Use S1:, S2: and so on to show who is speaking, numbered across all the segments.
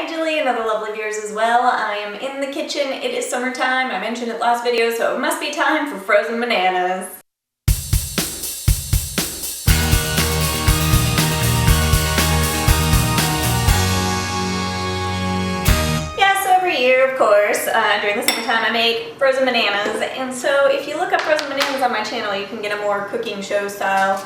S1: Hi Julie and other lovely viewers as well. I am in the kitchen. It is summertime. I mentioned it last video, so it must be time for frozen bananas. Yes, every year, of course, during the summertime I make frozen bananas. And so if you look up frozen bananas on my channel, you can get a more cooking show style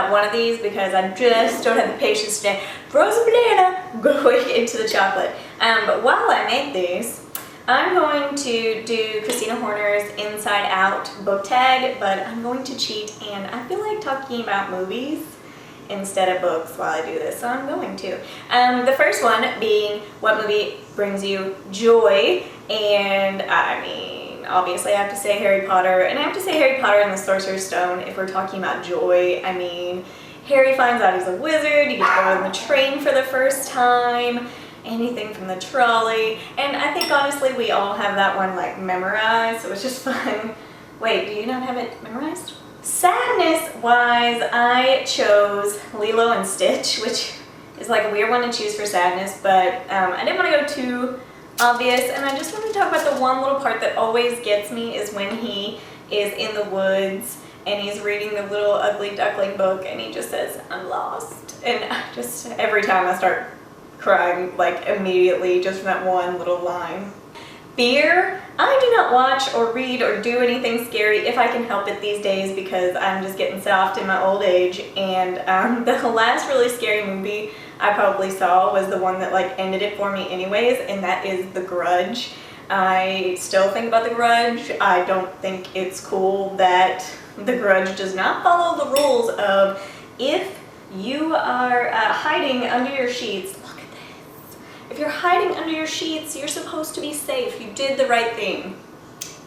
S1: one of these, because I just don't have the patience today. Frozen banana going into the chocolate. But while I make these, I'm going to do Christina Horner's Inside Out book tag, but I'm going to cheat, and I feel like talking about movies instead of books while I do this, so I'm going to. The first one being, what movie brings you joy? And I mean, obviously I have to say Harry Potter, and I have to say Harry Potter and the Sorcerer's Stone if we're talking about joy. I mean, Harry finds out he's a wizard, you get to go on the train for the first time, anything from the trolley, and I think honestly we all have that one like memorized, so it's just fun. Wait, do you not have it memorized? Sadness-wise, I chose Lilo and Stitch, which is like a weird one to choose for sadness, but I didn't want to go too obvious, and I just wanted to talk about the one little part that always gets me is when he is in the woods and he's reading the little ugly duckling book and he just says, "I'm lost." And just every time I start crying, like immediately, just from that one little line. Fear, I do not watch or read or do anything scary if I can help it these days, because I'm just getting soft in my old age. And the last really scary movie I probably saw was the one that like ended it for me anyways, and that is The Grudge. I still think about The Grudge. I don't think it's cool that The Grudge does not follow the rules of, if you are hiding under your sheets, look at this. If you're hiding under your sheets, you're supposed to be safe. You did the right thing.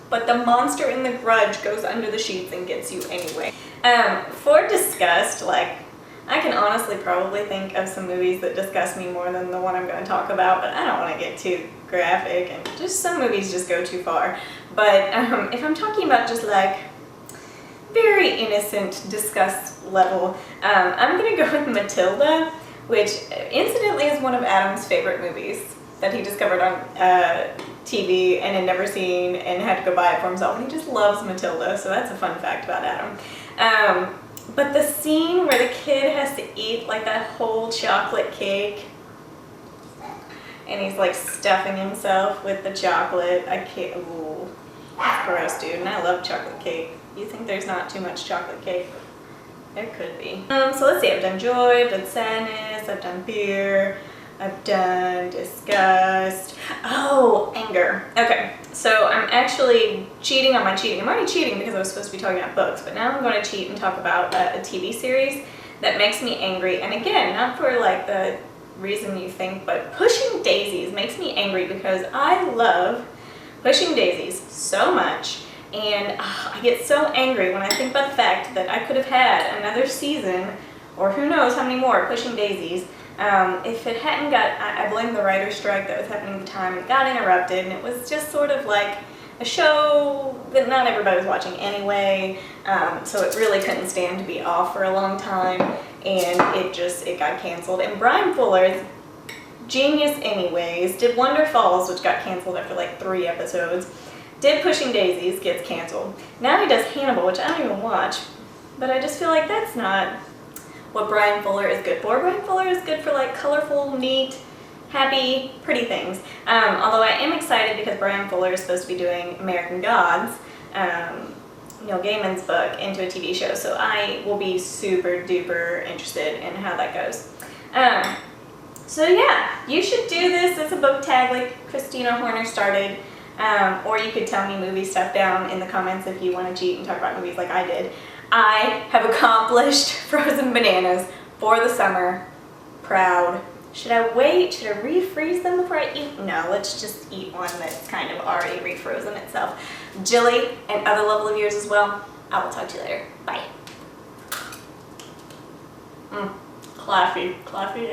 S1: But the monster in The Grudge goes under the sheets and gets you anyway. For disgust, like, I can honestly probably think of some movies that disgust me more than the one I'm going to talk about, but I don't want to get too graphic, and just some movies just go too far. But if I'm talking about just like very innocent disgust level, I'm going to go with Matilda, which incidentally is one of Adam's favorite movies that he discovered on TV and had never seen and had to go buy it for himself. And he just loves Matilda, so that's a fun fact about Adam. But the scene where the kid has to eat like that whole chocolate cake, and he's like stuffing himself with the chocolate, I can't, ooh, that's gross, dude, and I love chocolate cake. You think there's not too much chocolate cake? There could be. So let's see, I've done joy, I've done sadness, I've done fear, I've done disgust. Oh, anger. Okay, so I'm actually cheating on my cheating. I'm already cheating because I was supposed to be talking about books, but now I'm going to cheat and talk about a TV series that makes me angry. And again, not for like the reason you think, but Pushing Daisies makes me angry because I love Pushing Daisies so much. And I get so angry when I think about the fact that I could have had another season, or who knows how many more, Pushing Daisies. If it hadn't got, I blame the writer's strike that was happening at the time, it got interrupted, and it was just sort of like a show that not everybody was watching anyway, so it really couldn't stand to be off for a long time, and it got canceled. And Brian Fuller's genius anyways, did Wonder Falls, which got canceled after like 3 episodes, did Pushing Daisies, gets canceled. Now he does Hannibal, which I don't even watch, but I just feel like that's not what Brian Fuller is good for. Brian Fuller is good for like colorful, neat, happy, pretty things. Although I am excited because Brian Fuller is supposed to be doing American Gods, Neil Gaiman's book, into a TV show, so I will be super duper interested in how that goes. So yeah, you should do this as a book tag like Christina Horner started, or you could tell me movie stuff down in the comments if you want to cheat and talk about movies like I did. I have accomplished frozen bananas for the summer. Proud. Should I wait? Should I refreeze them before I eat? No, let's just eat one that's kind of already refrozen itself. Jilly and other lovely viewers as well, I will talk to you later. Bye. Classy. Classy.